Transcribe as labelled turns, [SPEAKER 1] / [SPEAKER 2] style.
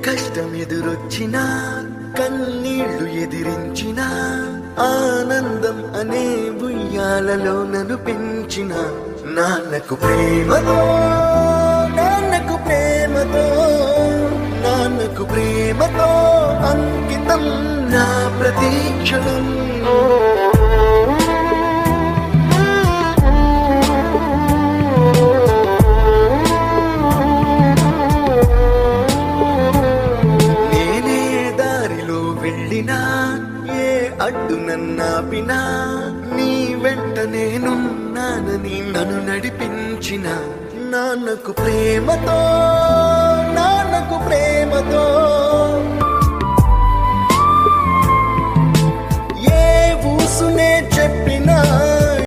[SPEAKER 1] కష్టం ఎదురొచ్చినా కన్నీళ్లు ఎదిరించిన ఆనందం అనే ఉయ్యాలలో నన్ను పెంచిన నాన్నకు ప్రేమతో నాన్నకు ప్రేమతో నాన్నకు ప్రేమతో అంకితం నా ప్రతీక్షణం. నేనే దారిలో వెళ్ళినా ఏ అడ్డు నన్నాపినా నీ వెంట నేనున్నానని నన్ను నడిపించిన నాన్నకు ప్రేమతో నాన్నకు ప్రేమతో ఏ ఊసునే చెప్పినా